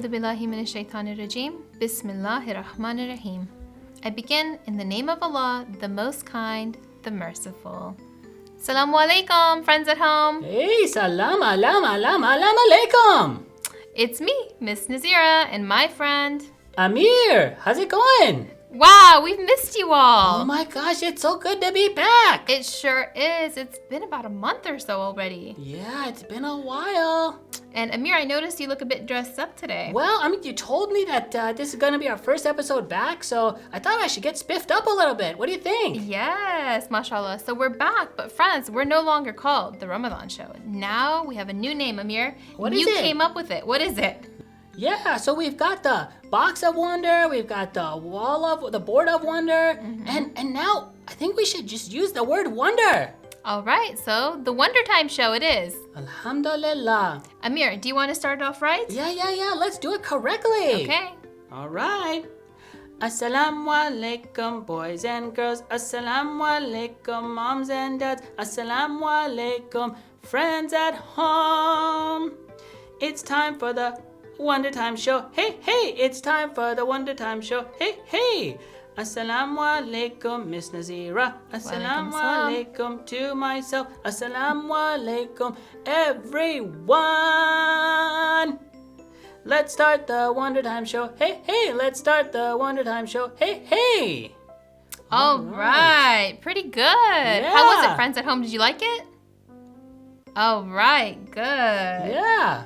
A'udhu billahi minash shaitanir rajim. Bismillahir rahmanir rahim. I begin in the name of Allah, the most kind, the merciful. Asalaamu alaikum, friends at home. Hey, salam alaikum. It's me, Miss Nazira, and my friend Amir, how's it going? Wow, we've missed you all. Oh my gosh, it's so good to be back. It sure is. It's been about a month or so already. Yeah, it's been a while. And Amir, I noticed you look a bit dressed up today. Well, I mean, you told me that this is going to be our first episode back, so I thought I should get spiffed up a little bit. What do you think? Yes, mashallah. So we're back, but friends, we're no longer called the Ramadan Show. Now we have a new name, Amir. What is it? You came up with it. What is it? Yeah, so we've got the box of wonder, we've got the board of wonder, and now I think we should just use the word wonder. All right, so the Wondertime Show it is. Alhamdulillah. Amir, do you want to start it off right? Yeah, let's do it correctly. Okay. All right. Asalaamu alaikum, boys and girls. Asalaamu alaikum, moms and dads. Asalaamu alaikum, friends at home. It's time for the Wondertime Show. Hey, it's time for the Wondertime Show. Hey. Asalaamu alaikum, Miss Nazira. Asalaamu alaikum to myself. Asalaamu alaikum, everyone. Let's start the Wondertime Show. Hey, let's start the Wondertime Show. Hey. All right. Pretty good. Yeah. How was it, friends at home? Did you like it? All right. Good. Yeah.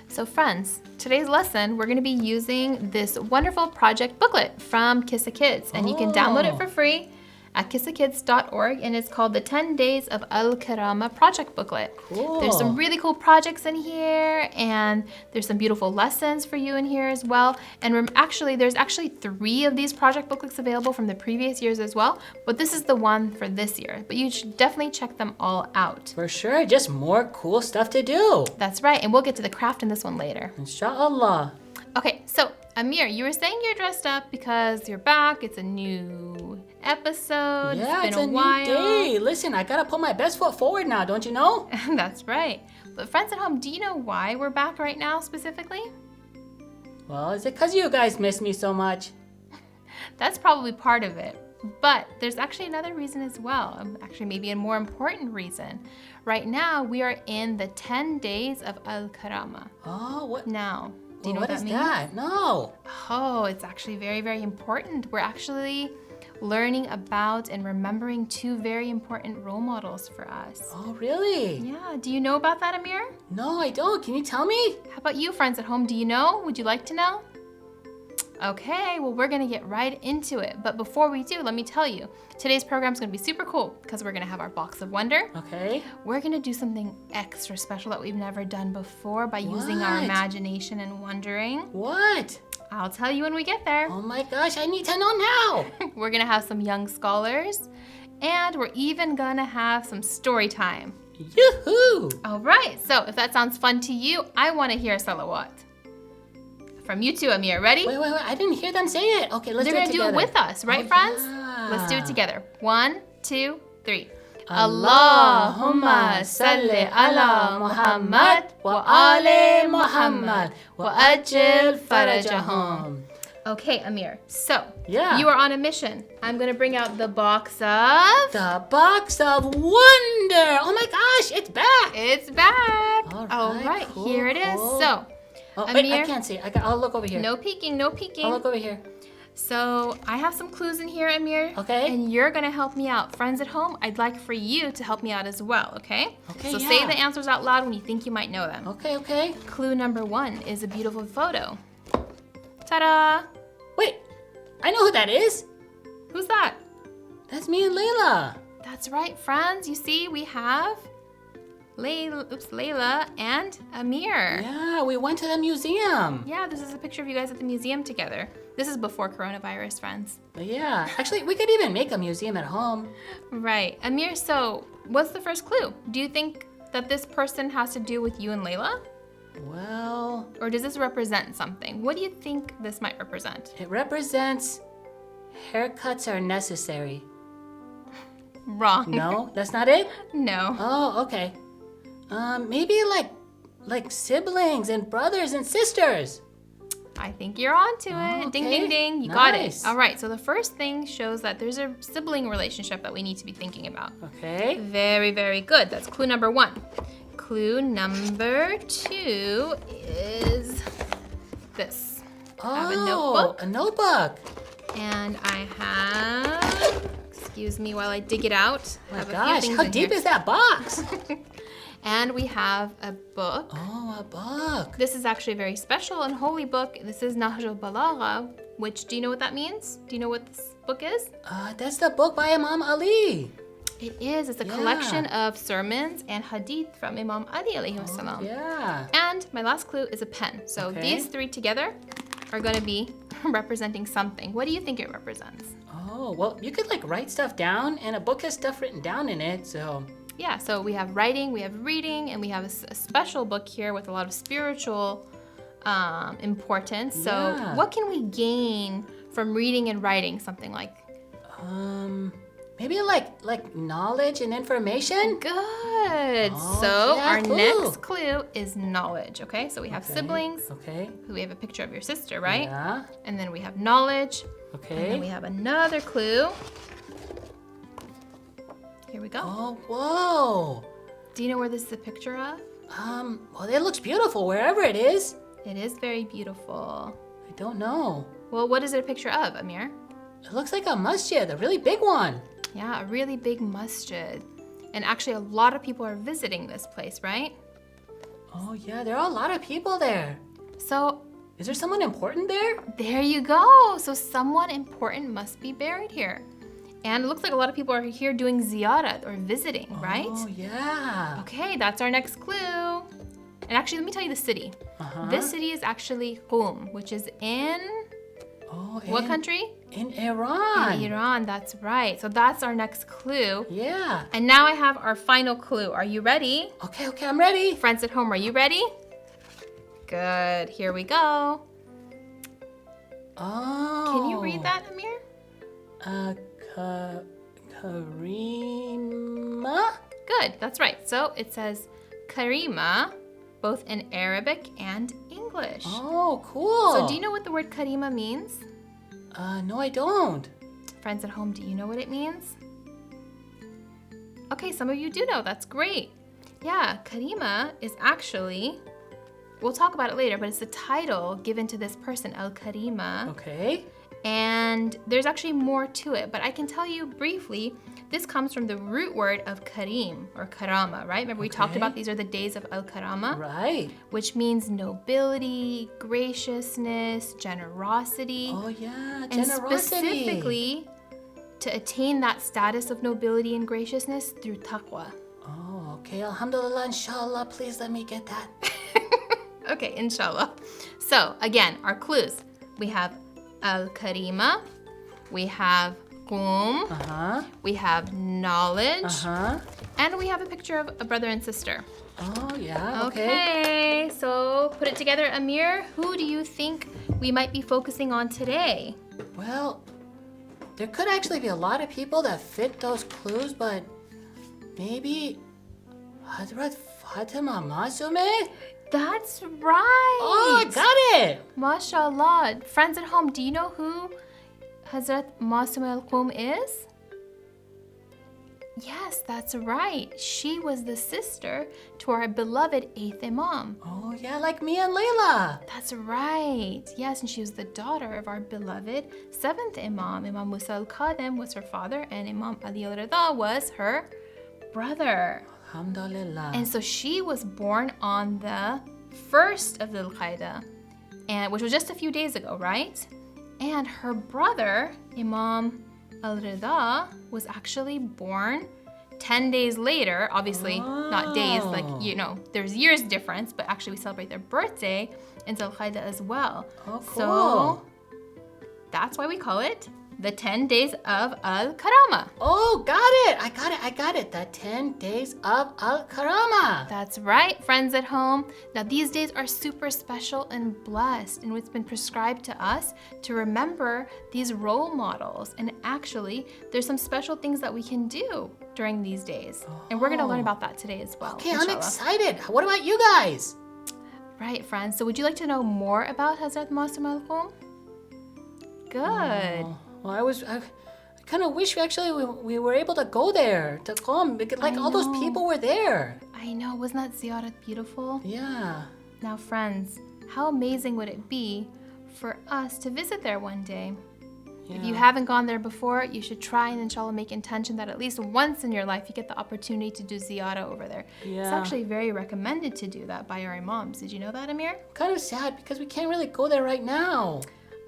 So friends, today's lesson, we're going to be using this wonderful project booklet from Kisa Kids. And you can download it for free at kisakids.org, and it's called the 10 Days of Al-Karama Project Booklet. Cool. There's some really cool projects in here, and there's some beautiful lessons for you in here as well. And there's actually 3 of these project booklets available from the previous years as well, but this is the one for this year. But you should definitely check them all out. For sure, just more cool stuff to do. That's right, and we'll get to the craft in this one later. Inshallah. Okay, so Amir, you were saying you're dressed up because you're back. It's a new episode. Yeah, it's been a while. New day. Listen, I gotta put my best foot forward now, don't you know? That's right. But friends at home, do you know why we're back right now specifically? Well, is it because you guys miss me so much? That's probably part of it. But there's actually another reason as well. Actually, maybe a more important reason. Right now, we are in the 10 days of Al-Karama. Oh, what? Now, do you know what that is means? that? No. Oh, it's actually very, very important. We're actually learning about and remembering 2 very important role models for us. Oh, really? Yeah, do you know about that, Amir? No, I don't. Can you tell me? How about you, friends at home? Do you know? Would you like to know? Okay, well, we're gonna get right into it. But before we do, let me tell you, today's program is gonna be super cool because we're gonna have our box of wonder. Okay. We're gonna do something extra special that we've never done before by using our imagination and wondering. What? I'll tell you when we get there. Oh my gosh, I need to know now. We're gonna have some young scholars, and we're even gonna have some story time. Yoo-hoo! All right, so if that sounds fun to you, I wanna hear a salawat. From you too, Amir. Ready? Wait, I didn't hear them say it. Okay, let's do it together. They're gonna do it with us, right, friends? Yeah. Let's do it together. 1, 2, 3. Allahumma salli ala Muhammad wa ali Muhammad wa ajil farajahum. Okay, Amir. So, Yeah. you are on a mission. I'm gonna bring out the box of... The box of wonder. Oh my gosh, it's back. It's back. All right, cool, here it is. cool. So, Oh, wait, Amir, I can't see it. I'll look over here. no peeking, no peeking. I'll look over here. So I have some clues in here, Amir. Okay. And you're gonna help me out. Friends at home, I'd like for you to help me out as well, okay? Okay, So yeah. say the answers out loud when you think you might know them. Okay. Clue number 1 is a beautiful photo. Ta-da! Wait, I know who that is. Who's that? That's me and Layla. That's right, friends. You see, we have Layla and Amir. Yeah, we went to the museum. Yeah, this is a picture of you guys at the museum together. This is before coronavirus, friends. Yeah, actually, we could even make a museum at home. Right. Amir, so what's the first clue? Do you think that this person has to do with you and Layla? Well, Or does this represent something? What do you think this might represent? it represents haircuts are necessary. Wrong. No, that's not it? No. Oh, okay. Maybe like like siblings and brothers and sisters. I think you're on to it. Okay. Ding, ding, ding. You got it. Nice. All right, so the first thing shows that there's a sibling relationship that we need to be thinking about. Okay. Very, very good. That's clue number 1. Clue number 2 is this. I have a notebook. A notebook. And I have, excuse me while I dig it out. I Oh have my a few gosh, things how in deep here. is that box? And we have a book. Oh, a book. This is actually a very special and holy book. This is Nahj al-Balagha, which, do you know what that means? Do you know what this book is? That's the book by Imam Ali. It is. It's a collection of sermons and hadith from Imam Ali alayhi salam. Yeah. And my last clue is a pen. So Okay. these 3 together are going to be representing something. What do you think it represents? Oh, well, you could like write stuff down, and a book has stuff written down in it, so. Yeah, so we have writing, we have reading, and we have a special book here with a lot of spiritual importance. So Yeah. what can we gain from reading and writing something like? Maybe like knowledge and information? Good. Oh, So yeah, our clue. next clue is knowledge, okay? So we have Okay. siblings. Okay. We have a picture of your sister, right? Yeah. And then we have knowledge. And then we Okay. have another clue. Here we go. Oh, whoa. Do you know where this is a picture of? Well, it looks beautiful wherever it is. It is very beautiful. I don't know. Well, what is it a picture of, Amir? It looks like a masjid, a really big one. Yeah, a really big masjid. And actually, a lot of people are visiting this place, right? Oh, yeah, there are a lot of people there. So, Is there someone important there? there you go. So, someone important must be buried here. And it looks like a lot of people are here doing ziyarat or visiting, right? Oh, yeah. Okay, that's our next clue. And actually, let me tell you the city. Uh-huh. This city is actually Qom, which is in Oh, what country? In Iran. In Iran, that's right. So that's our next clue. Yeah. And now I have our final clue. Are you ready? Okay, I'm ready. Friends at home, are you ready? Good. Here we go. Oh. Can you read that, Amir? Karima? Good. That's right. So it says Karima, both in Arabic and English. Oh, cool. So do you know what the word Karima means? No, I don't. Friends at home, do you know what it means? Okay, some of you do know. That's great. Yeah, Karima is actually, we'll talk about it later, but it's the title given to this person, Al-Karima. Okay. And there's actually more to it, but I can tell you briefly, this comes from the root word of Karim or Karama, right? Remember we talked Okay. about these are the days of Al-Karama, Right. which means nobility, graciousness, generosity. Oh, yeah. And Generosity. specifically to attain that status of nobility and graciousness through taqwa. Oh, okay. Alhamdulillah, inshallah. Please let me get that. Okay, inshallah. So again, our clues. We have Al-Karima, we have Qum, Uh-huh. we have knowledge, Uh-huh. and we have a picture of a brother and sister. Oh, yeah. Okay, so put it together, Amir. Who do you think we might be focusing on today? Well, there could actually be a lot of people that fit those clues, but maybe Hazrat Fatima Masooma? That's right. Oh, I got it. MashaAllah. Friends at home, do you know who Hazrat Masooma al-Qum is? Yes, that's right. She was the sister to our beloved 8th Imam. Oh, yeah, like me and Layla. That's right. Yes, and she was the daughter of our beloved 7th Imam. Imam Musa al-Kadhim was her father, and Imam Ali al-Rida was her brother. Alhamdulillah. And so she was born on the 1st of Dhul Qa'dah, and which was just a few days ago, right? And her brother, Imam al-Rida, was actually born 10 days later. Obviously, not days, like, you know, there's years difference, but actually we celebrate their birthday in Dhul Qa'dah as well. Oh, cool. So that's why we call it the 10 days of Al-Karama. Oh, got it. I got it. The 10 days of Al-Karama. That's right, friends at home. Now, these days are super special and blessed, and it's been prescribed to us to remember these role models. And actually, there's some special things that we can do during these days. And we're going to learn about that today as well. Okay, I'm inshallah. excited. What about you guys? Right, friends. So would you like to know more about Hazrat Masooma alaikum? Good. Well, I kind of wish we were able to go there to Qom. Like all those people were there. I know. Wasn't that ziyarat beautiful? Yeah. Now, friends, how amazing would it be for us to visit there one day? Yeah. If you haven't gone there before, you should try and inshallah make intention that at least once in your life you get the opportunity to do ziyarah over there. Yeah. It's actually very recommended to do that by our imams. Did you know that, Amir? Kind of sad because we can't really go there right now.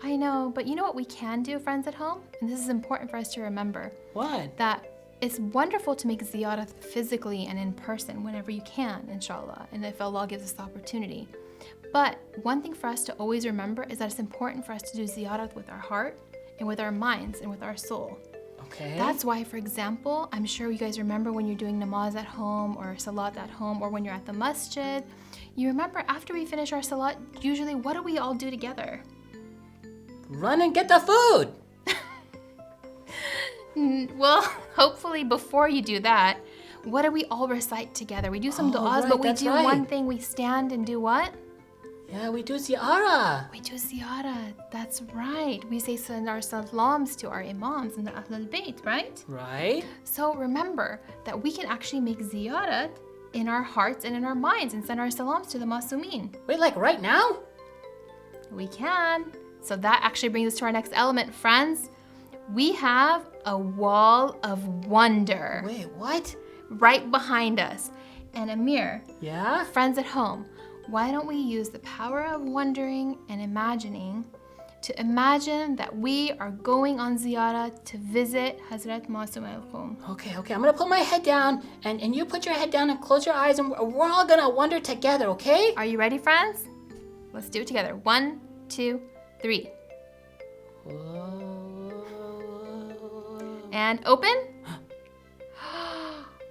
I know, but you know what we can do, friends at home? And this is important for us to remember. What? That it's wonderful to make ziyarah physically and in person whenever you can, inshallah, and if Allah gives us the opportunity. But one thing for us to always remember is that it's important for us to do ziyarah with our heart and with our minds and with our soul. Okay. That's why, for example, I'm sure you guys remember when you're doing namaz at home or salat at home or when you're at the masjid, you remember after we finish our salat, usually what do we all do together? Run and get the food. Well, hopefully before you do that, what do we all recite together? We do some du'as, right, but we that's do right. one thing. We stand and do what? Yeah, we do ziyarah. We do ziyarah. That's right. We say send our salams to our imams and the Ahlul Bayt, right? Right. So remember that we can actually make ziyarah in our hearts and in our minds and send our salams to the Masoomin. Wait, like right now? We can. So that actually brings us to our next element, friends. We have a wall of wonder Wait, what? right behind us. And Amir, Yeah? friends at home, why don't we use the power of wondering and imagining to imagine that we are going on ziyarah to visit Hazrat Masooma alaikum. Okay. I'm gonna put my head down and you put your head down and close your eyes and we're all gonna wonder together, okay? Are you ready, friends? Let's do it together. 1, 2, 3. And open.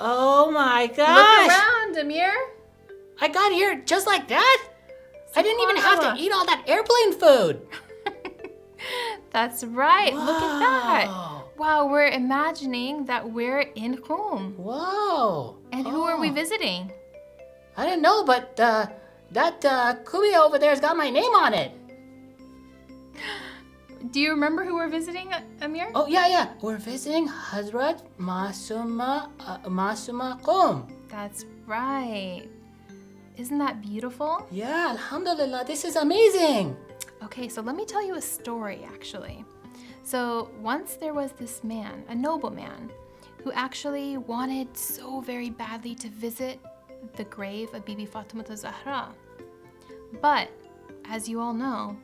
Oh my Look gosh! around, Amir. I got here just like that? I didn't even have to Subhanallah. eat all that airplane food. That's right. Look at that. Wow. Wow, we're imagining that we're in Qom. Whoa. And who are we Oh. visiting? I didn't know, but that kubia over there's got my name on it. Do you remember who we're visiting, Amir? Oh, yeah. We're visiting Hazrat Masooma Qom. That's right. Isn't that beautiful? Yeah, alhamdulillah, this is amazing. Okay, so let me tell you a story, actually. So once there was this man, a nobleman, who actually wanted so very badly to visit the grave of Bibi Fatima Zahra. But, as you all know,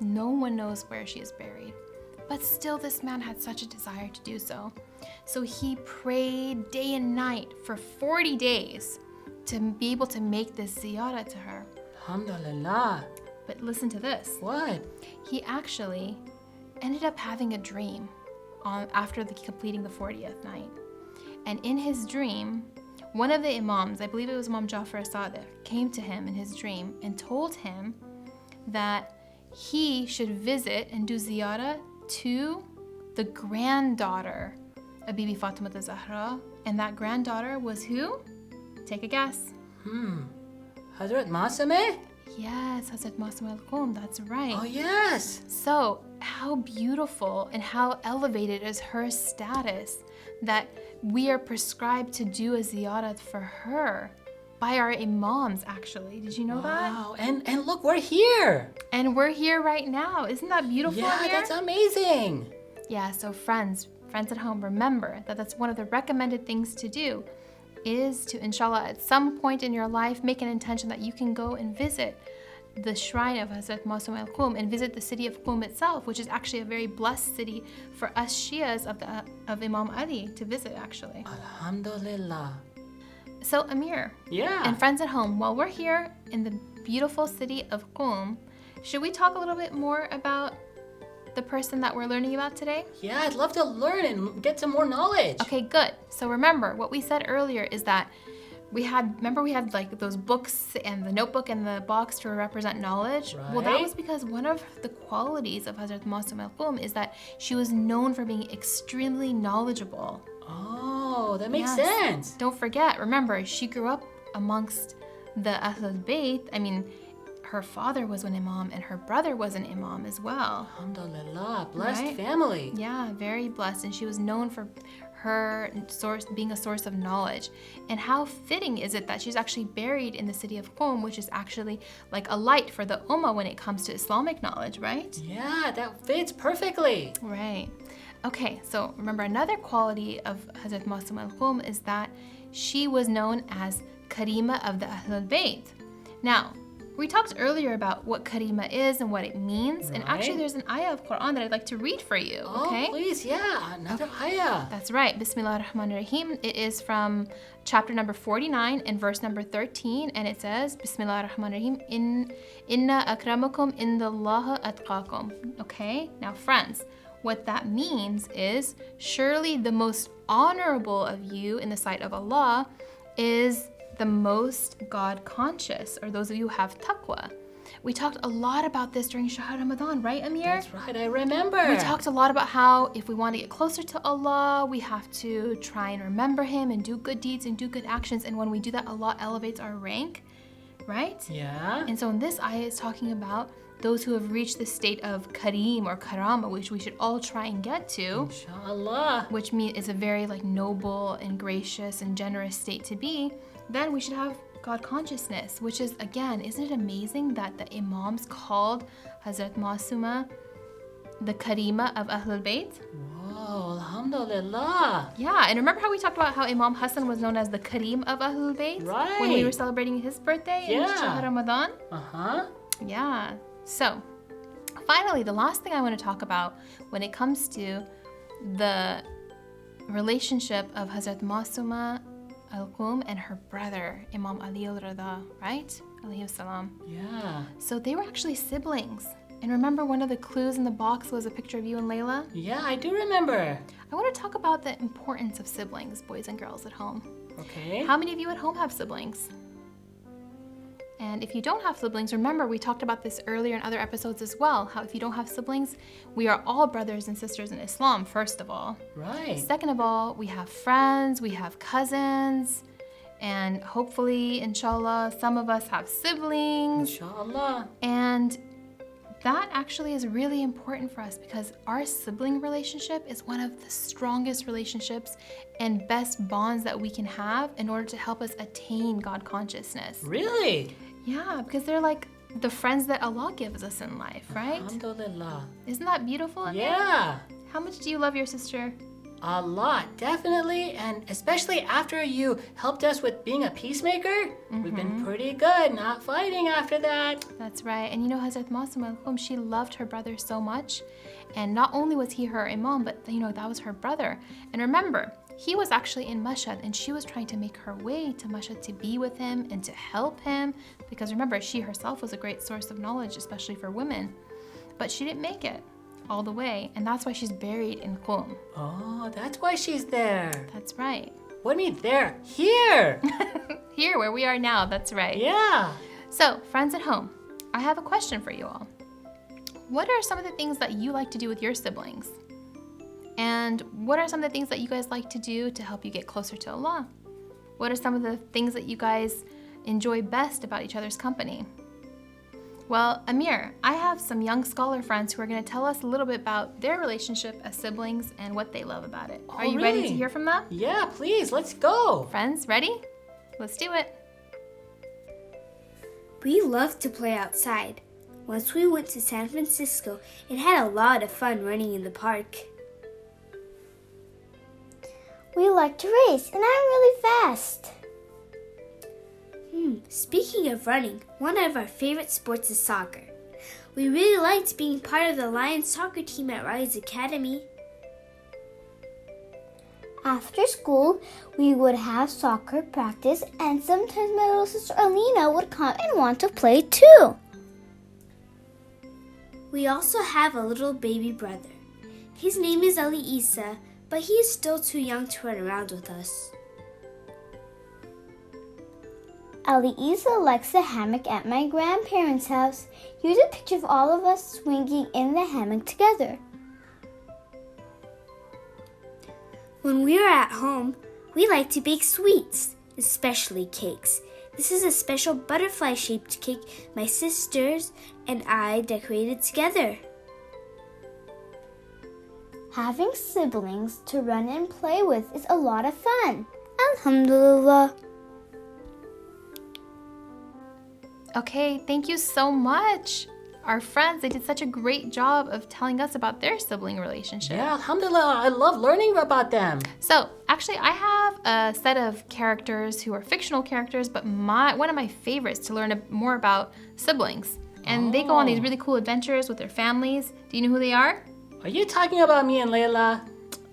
no one knows where she is buried. But still, this man had such a desire to do so. So he prayed day and night for 40 days to be able to make this ziyarah to her. Alhamdulillah. But listen to this. What? He actually ended up having a dream after completing the 40th night. And in his dream, one of the imams, I believe it was Imam Jafar Sadiq, came to him in his dream and told him that he should visit and do ziyarah to the granddaughter of Bibi Fatima Zahra. And that granddaughter was who? Take a guess. Hazrat Masooma? Yes, Hazrat Masooma alaikum, that's right. Oh, yes. So, how beautiful and how elevated is her status that we are prescribed to do a ziyarat for her by our imams, actually. Did you know that? Wow, and look, we're here. And we're here right now. Isn't that beautiful? Yeah, Amir? that's amazing. Yeah, so friends at home, remember that that's one of the recommended things to do is to, inshallah, at some point in your life, make an intention that you can go and visit the shrine of Hazrat Masooma al-Qum and visit the city of Qum itself, which is actually a very blessed city for us Shias of Imam Ali to visit, actually. Alhamdulillah. So, Amir, Yeah. and friends at home, while we're here in the beautiful city of Qum, should we talk a little bit more about the person that we're learning about today? Yeah, I'd love to learn and get some more knowledge. Okay, good. So remember, what we said earlier is that we had like those books and the notebook and the box to represent knowledge. Well, that Right. was because one of the qualities of Hazrat Masooma al-Qum is that she was known for being extremely knowledgeable. Oh, that makes Yes. sense. Don't forget, remember, she grew up amongst the Ahlul Bayt. I mean, her father was an imam and her brother was an imam as well. Alhamdulillah, blessed Right? family. Yeah, very blessed. And she was known for her being a source of knowledge. And how fitting is it that she's actually buried in the city of Qom, which is actually like a light for the ummah when it comes to Islamic knowledge, right? Yeah, that fits perfectly. Right. Okay, so remember another quality of Hazrat Masooma al-Qum is that she was known as Karima of the Ahlul Bayt. Now, we talked earlier about what Karima is and what it means, and actually Right. there's an ayah of Quran that I'd like to read for you, okay? Oh, please, yeah, another ayah. That's right. Bismillah ar-Rahman ar-Rahim. It is from chapter number 49 and verse number 13, and it says, Bismillah ar-Rahman ar-Rahim, Inna akramakum indallaha atqakum. Okay? Now, friends, what that means is, surely the most honorable of you in the sight of Allah is the most God conscious, or those of you who have taqwa. We talked a lot about this during Shahr Ramadan, right, Amir? That's right, I remember. We talked a lot about how if we want to get closer to Allah, we have to try and remember Him and do good deeds and do good actions. And when we do that, Allah elevates our rank, right? Yeah. And so in this ayah, it's talking about those who have reached the state of Kareem or Karama, which we should all try and get to, Inshallah. which means is a very like noble and gracious and generous state to be. Then we should have God consciousness, which is, again, isn't it amazing that the Imams called Hazrat Masooma the Karima of Ahlul Bayt? Whoa, alhamdulillah. Yeah, and remember how we talked about how Imam Hassan was known as the Kareem of Ahlul Bayt? Right. When we were celebrating his birthday in Yeah. Shahr Ramadan? Uh-huh. Yeah. So, finally, the last thing I want to talk about when it comes to the relationship of Hazrat Masooma al-Qum and her brother, Imam Ali al-Rida, right? Alayhi salam. Yeah. So they were actually siblings. And remember one of the clues in the box was a picture of you and Layla? Yeah, I do remember. I want to talk about the importance of siblings, boys and girls at home. Okay. How many of you at home have siblings? And if you don't have siblings, remember we talked about this earlier in other episodes as well, how if you don't have siblings, we are all brothers and sisters in Islam, first of all. Right. Second of all, we have friends, we have cousins, and hopefully, inshallah, some of us have siblings. Inshallah. And that actually is really important for us because our sibling relationship is one of the strongest relationships and best bonds that we can have in order to help us attain God consciousness. Really? Yeah, because they're like the friends that Allah gives us in life, right? Alhamdulillah. Isn't that beautiful? Amir? Yeah. How much do you love your sister? A lot, definitely, and especially after you helped us with being a peacemaker, we've been pretty good, not fighting after that. That's right. And you know, Hazrat Masooma al-Qum, she loved her brother so much. And not only was he her imam, but you know, that was her brother. And remember, he was actually in Mashhad and she was trying to make her way to Mashhad to be with him and to help him. Because remember, she herself was a great source of knowledge, especially for women. But she didn't make it all the way. And that's why she's buried in Qum. Oh, that's why she's there. That's right. What do you mean there? Here! Here, where we are now, that's right. Yeah. So, friends at home, I have a question for you all. What are some of the things that you like to do with your siblings? And what are some of the things that you guys like to do to help you get closer to Allah? What are some of the things that you guys enjoy best about each other's company? Well, Amir, I have some young scholar friends who are going to tell us a little bit about their relationship as siblings and what they love about it. Are you ready to really? hear from them? Yeah, please, let's go. Friends, ready? Let's do it. We loved to play outside. Once we went to San Francisco and had a lot of fun running in the park. We like to race, and I'm really fast. Speaking of running, one of our favorite sports is soccer. We really liked being part of the Lions soccer team at Rise Academy. After school, we would have soccer practice, and sometimes my little sister Alina would come and want to play too. We also have a little baby brother. His name is Ali Isa, but he is still too young to run around with us. Ali Isa likes the hammock at my grandparents' house. Here's a picture of all of us swinging in the hammock together. When we are at home, we like to bake sweets, especially cakes. This is a special butterfly-shaped cake my sisters and I decorated together. Having siblings to run and play with is a lot of fun. Alhamdulillah. Okay, thank you so much. Our friends, they did such a great job of telling us about their sibling relationship. Yeah, alhamdulillah, I love learning about them. So, actually, I have a set of characters who are fictional characters, but one of my favorites to learn more about siblings. And they go on these really cool adventures with their families. Do you know who they are? Are you talking about me and Layla?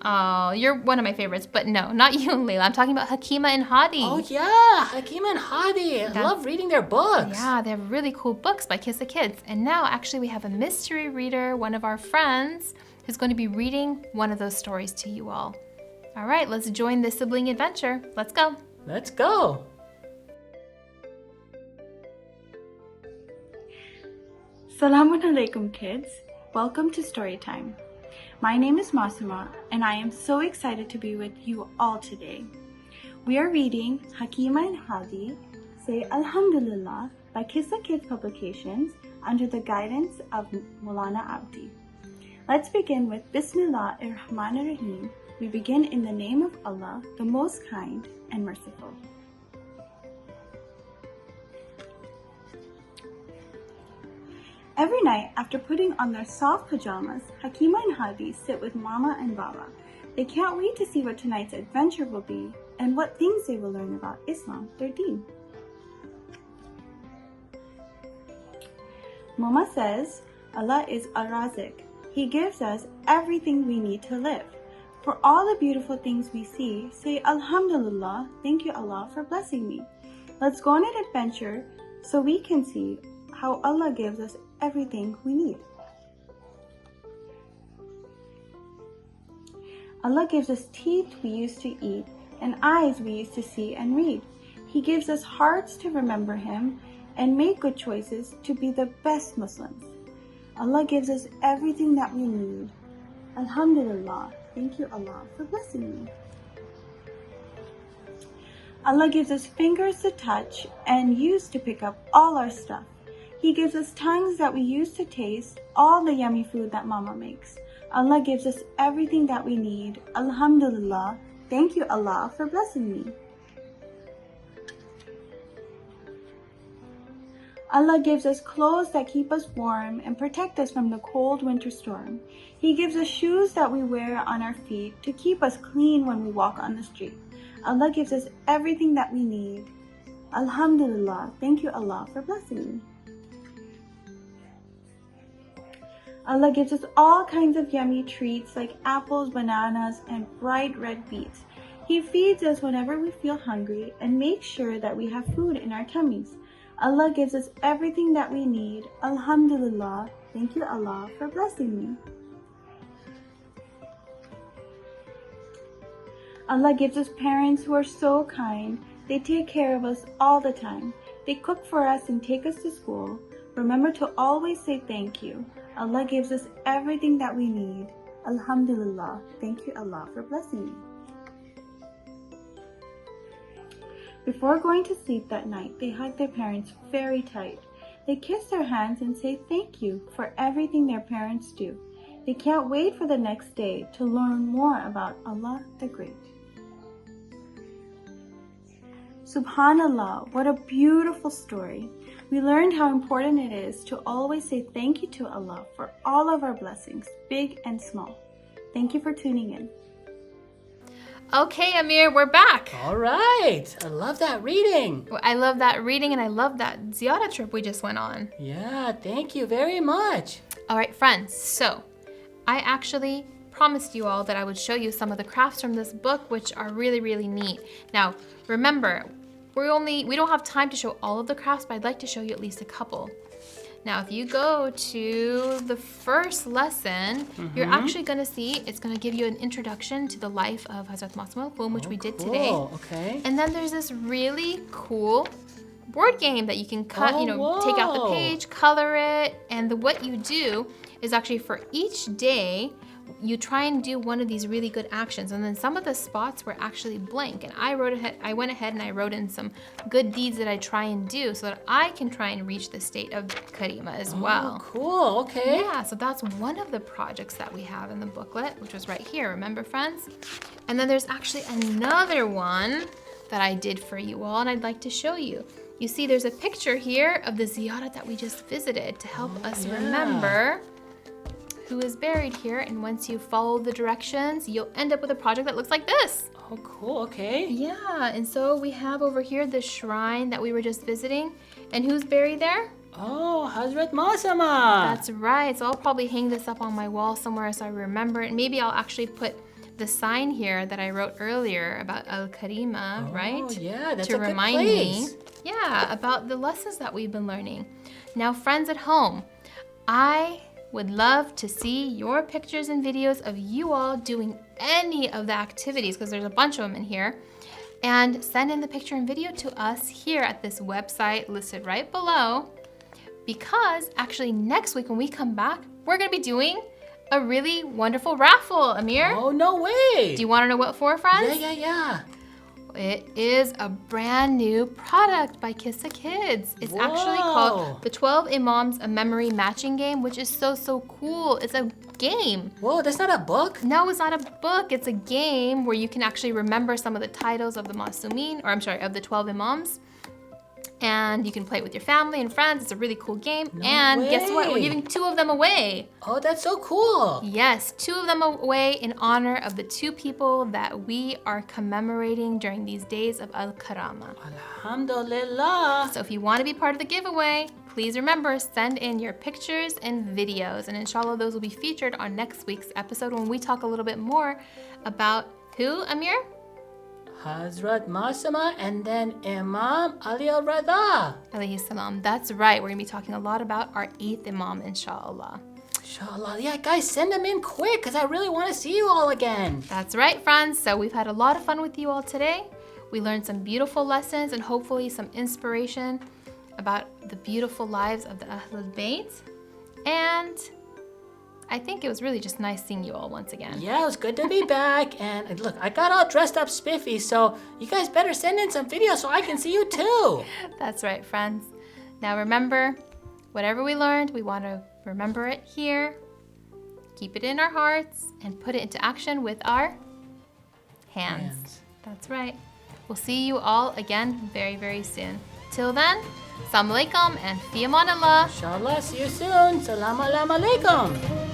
Oh, you're one of my favorites, but no, not you and Layla. I'm talking about Hakima and Hadi. Oh yeah, Hakim and Hadi. I love reading their books. Yeah, they have really cool books by Kisa Kids. And now, actually, we have a mystery reader, one of our friends, who's going to be reading one of those stories to you all. All right, let's join the sibling adventure. Let's go. Let's go. Asalaamu alaikum, kids. Welcome to Storytime. My name is Masooma, and I am so excited to be with you all today. We are reading Hakima and Hadi Say Alhamdulillah by Kisa Kids Publications under the guidance of Maulana Abdi. Let's begin with Bismillah ar-Rahman ar-Rahim. We begin in the name of Allah, the most kind and merciful. Every night, after putting on their soft pajamas, Hakima and Hadi sit with Mama and Baba. They can't wait to see what tonight's adventure will be and what things they will learn about Islam, their deen. Mama says, Allah is Ar-Razik. He gives us everything we need to live. For all the beautiful things we see, say Alhamdulillah, thank you Allah for blessing me. Let's go on an adventure so we can see how Allah gives us everything we need. Allah gives us teeth we used to eat and eyes we used to see and read. He gives us hearts to remember Him and make good choices to be the best Muslims. Allah gives us everything that we need. Alhamdulillah, thank you Allah for blessing me. Allah gives us fingers to touch and use to pick up all our stuff. He gives us tongues that we use to taste all the yummy food that Mama makes. Allah gives us everything that we need. Alhamdulillah, thank you Allah for blessing me. Allah gives us clothes that keep us warm and protect us from the cold winter storm. He gives us shoes that we wear on our feet to keep us clean when we walk on the street. Allah gives us everything that we need. Alhamdulillah, thank you Allah for blessing me. Allah gives us all kinds of yummy treats like apples, bananas, and bright red beets. He feeds us whenever we feel hungry and makes sure that we have food in our tummies. Allah gives us everything that we need. Alhamdulillah, thank you Allah for blessing me. Allah gives us parents who are so kind. They take care of us all the time. They cook for us and take us to school. Remember to always say thank you. Allah gives us everything that we need. Alhamdulillah, thank you Allah for blessing me. Before going to sleep that night, they hug their parents very tight. They kiss their hands and say thank you for everything their parents do. They can't wait for the next day to learn more about Allah the Great. Subhanallah, what a beautiful story. We learned how important it is to always say thank you to Allah for all of our blessings, big and small. Thank you for tuning in. Okay, Amir, we're back. All right. I love that reading. I love that reading and I love that ziyarah trip we just went on. Yeah, thank you very much. All right, friends, so I actually promised you all that I would show you some of the crafts from this book, which are really, really neat. Now, remember, we don't have time to show all of the crafts, but I'd like to show you at least a couple. Now, if you go to the first lesson, you're actually going to see, it's going to give you an introduction to the life of Hazrat Masooma, which we did today. Okay. And then there's this really cool board game that you can cut, take out the page, color it, and what you do is actually for each day, you try and do one of these really good actions, and then some of the spots were actually blank, and I went ahead and I wrote in some good deeds that I try and do so that I can try and reach the state of Karima as well. Cool, okay. Yeah, so that's one of the projects that we have in the booklet, which was right here, remember, friends? And then there's actually another one that I did for you all, and I'd like to show you. You see, there's a picture here of the ziyarat that we just visited to help us remember who is buried here. And once you follow the directions, you'll end up with a project that looks like this. Oh, cool, okay. Yeah, and so we have over here the shrine that we were just visiting. And who's buried there? Oh, Hazrat Masooma. That's right. So I'll probably hang this up on my wall somewhere so I remember it. Maybe I'll actually put the sign here that I wrote earlier about Al-Karima, right? Oh, yeah, that's to a good remind place. me, yeah, about the lessons that we've been learning. Now, friends at home, I would love to see your pictures and videos of you all doing any of the activities, because there's a bunch of them in here, and send in the picture and video to us here at this website listed right below, because actually next week when we come back, we're going to be doing a really wonderful raffle, Amir. Oh, no way. Do you want to know what for, friends? Yeah. It is a brand new product by Kisa Kids. It's actually called the 12 Imams A Memory Matching Game, which is so cool. It's a game. Whoa, that's not a book? No, it's not a book. It's a game where you can actually remember some of the titles of the Masoomin, or I'm sorry, of the 12 Imams. And you can play it with your family and friends. It's a really cool game. And guess what? We're giving 2 of them away. Oh, that's so cool. Yes, 2 of them away in honor of the 2 people that we are commemorating during these days of Al-Karama. Alhamdulillah. So if you want to be part of the giveaway, please remember, send in your pictures and videos. And inshallah, those will be featured on next week's episode when we talk a little bit more about who, Amir? Hazrat Masooma and then Imam Ali al-Rida. Alayhi salam. That's right. We're going to be talking a lot about our 8th Imam, inshallah. Inshallah. Yeah, guys, send them in quick because I really want to see you all again. That's right, friends. So we've had a lot of fun with you all today. We learned some beautiful lessons and hopefully some inspiration about the beautiful lives of the Ahlul Bayt. And I think it was really just nice seeing you all once again. Yeah, it was good to be back. And look, I got all dressed up spiffy, so you guys better send in some videos so I can see you too. That's right, friends. Now remember, whatever we learned, we want to remember it here, keep it in our hearts, and put it into action with our hands. That's right. We'll see you all again very soon. Till then, Asalaamu alaikum and fi amanillah. Inshallah, see you soon. Salam alaikum.